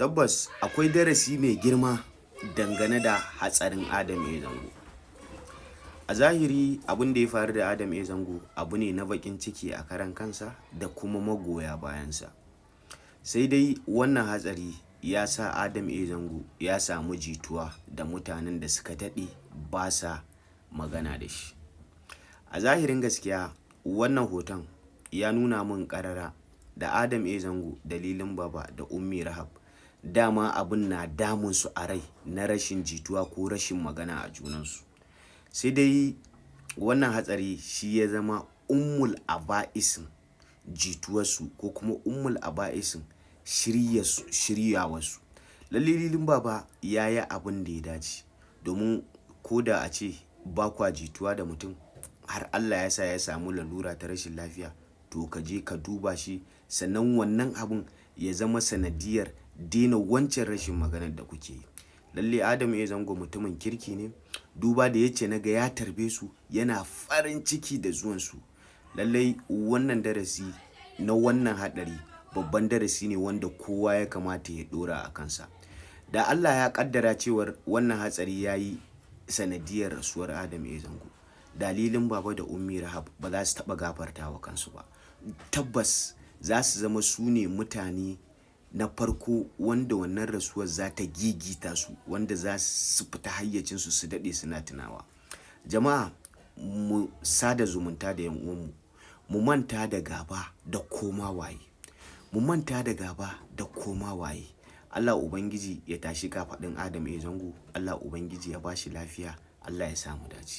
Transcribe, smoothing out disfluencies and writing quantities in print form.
Tabbas akwai darasi mai girma dangane da hatsarin Adam A Zango. A zahiri abin da ya faru da Adam A Zango abu ne na bakin ciki a karan kansa da kuma magoya bayansa. Sai dai wannan hatsari ya sa Adam A Zango ya samu jituwa da mutanen da suka daɗe ba sa magana da shi. A zahirin gaskiya wannan hoton ya nuna min ƙarara da Adam A Zango da Lilinbaba da Ummi Rahab dama abin na damun su a rai na rashin jituwa ko rashin magana a junansu. Sai dai wannan hatsari shi ya zama ummul aba'isin jituwarsu ko kuma ummul aba'isin shiryawarsu. Lalle Lilinbaba ya yi abin da ya dace, domin ko da a ce ba kwa jituwa da mutum har Allah ya sa ya samu lalura ta rashin lafiya, to ka je ka duba shi, sannan wannan abun ya zama sanadiyar daina wancan rashin maganar da kuke yi. Lalle Adam A Zango mutumin kirki ne, duba da yace naga ya tarbe su yana farin ciki da zuwansu. Lallai wannan darasi na wannan haɗari babban darasi ne wanda kowa ya kamata ya ɗora a kansa. Da Allah ya ƙaddara cewar wannan hatsari ya yi sanadiyar rasuwar Adam A Zango, da Lilinbaba da Ummi Rahab ba za su taɓa gafarta wa kansu ba. Tabbas za su zama su ne mutane na farko wanda wannan rasuwar za ta gigita su, wanda za su fita hayyacinsu su daɗe suna tunawa. Jama'a, mu sada zumunta da 'yan uwanmu, mu manta da gaba da koma waye. Mu manta da gaba da koma waye. Allah Ubangiji ya tashi kafaɗin Adam A Zango, Allah Ubangiji ya ba shi lafiya, Allah ya samu dace.